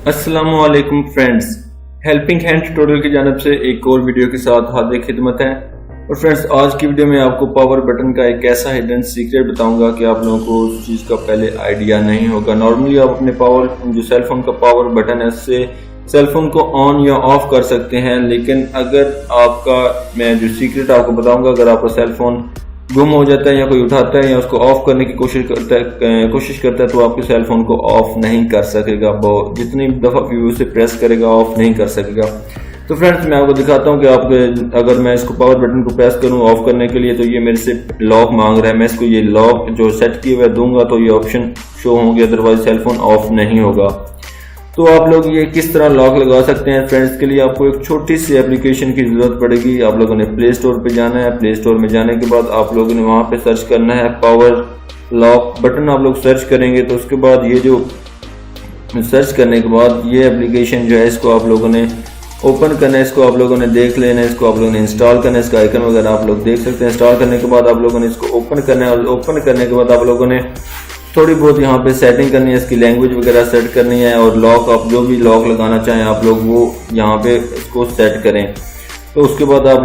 अस्सलामुअलैकुम friends, helping hand tutorial की जानिब से एक और वीडियो के साथ हार्दिक खिदमत है। और फ्रेंड्स, आज की वीडियो में आपको पावर बटन का एक ऐसा हिडन सीक्रेट बताऊंगा कि आप लोगों को उस चीज़ का पहले आइडिया नहीं होगा। नॉर्मली आप अपने पावर जो सेलफोन का पावर बटन है उससे सेलफोन को ऑन या ऑफ कर सकते हैं, लेकिन अगर आपका मैं जो सीक्रेट आपको बताऊंगा, अगर आपका सेलफोन गुम हो जाता है या कोई उठाता है या उसको ऑफ करने की कोशिश करता है तो आपके सेल फोन को ऑफ नहीं कर सकेगा। जितनी दफा भी उसे प्रेस करेगा ऑफ नहीं कर सकेगा। तो फ्रेंड्स, मैं आपको दिखाता हूं कि आप अगर मैं इसको पावर बटन को प्रेस करूं ऑफ करने के लिए तो ये मेरे से लॉक मांग रहा है। मैं इसको ये लॉक जो सेट किए हुए दूंगा तो ये ऑप्शन शो होंगे, अदरवाइज सेल फोन ऑफ नहीं होगा। तो आप लोग ये किस तरह लॉक लगा सकते हैं फ्रेंड्स, के लिए आपको एक छोटी सी एप्लीकेशन की जरूरत पड़ेगी। आप लोगों ने प्ले स्टोर पे जाना है। प्ले स्टोर में जाने के बाद आप लोगों ने वहां पे सर्च करना है पावर लॉक बटन। आप लोग सर्च करेंगे तो उसके बाद ये जो सर्च करने के बाद ये एप्लीकेशन जो है इसको आप लोगों ने ओपन करना है, इसको आप लोगों ने देख लेना है, इसको आप लोगों ने इंस्टॉल करना है। इसका आइकन वगैरह आप लोग देख सकते हैं। इंस्टॉल करने के बाद आप लोगों ने इसको ओपन करना है और ओपन करने के बाद आप लोगों ने थोड़ी बहुत यहाँ पे सेटिंग करनी है, इसकी लैंग्वेज वगैरह सेट करनी है और लॉक आप जो भी लॉक लगाना चाहें आप लोग वो यहाँ पे इसको सेट करें। तो उसके बाद आप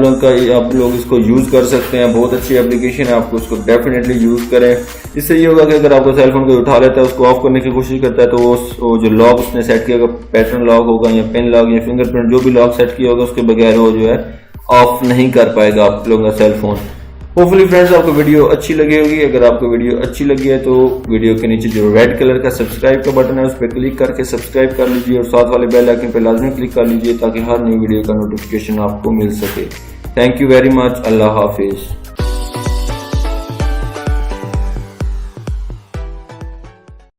लोग इसको यूज़ कर सकते हैं। बहुत अच्छी एप्लीकेशन है, आपको उसको डेफिनेटली यूज़ करें। इससे ये होगा कि अगर आपका सेलफोन कोई उठा लेता है उसको ऑफ करने की कोशिश करता है तो वो जो लॉक उसने सेट किया होगा, पैटर्न लॉक होगा या पिन लॉक या फिंगरप्रिंट जो भी लॉक सेट किया होगा, उसके बगैर वो जो है ऑफ नहीं कर पाएगा आप लोगों का सेलफोन। होपफुली फ्रेंड्स, आपको वीडियो अच्छी लगी होगी। अगर आपको वीडियो अच्छी लगी है तो वीडियो के नीचे जो रेड कलर का सब्सक्राइब का बटन है उस पर क्लिक करके सब्सक्राइब कर लीजिए और साथ वाले बेल आइकन पर लाजमी क्लिक कर लीजिए ताकि हर नई वीडियो का नोटिफिकेशन आपको मिल सके। Thank you very much. Allah Hafiz.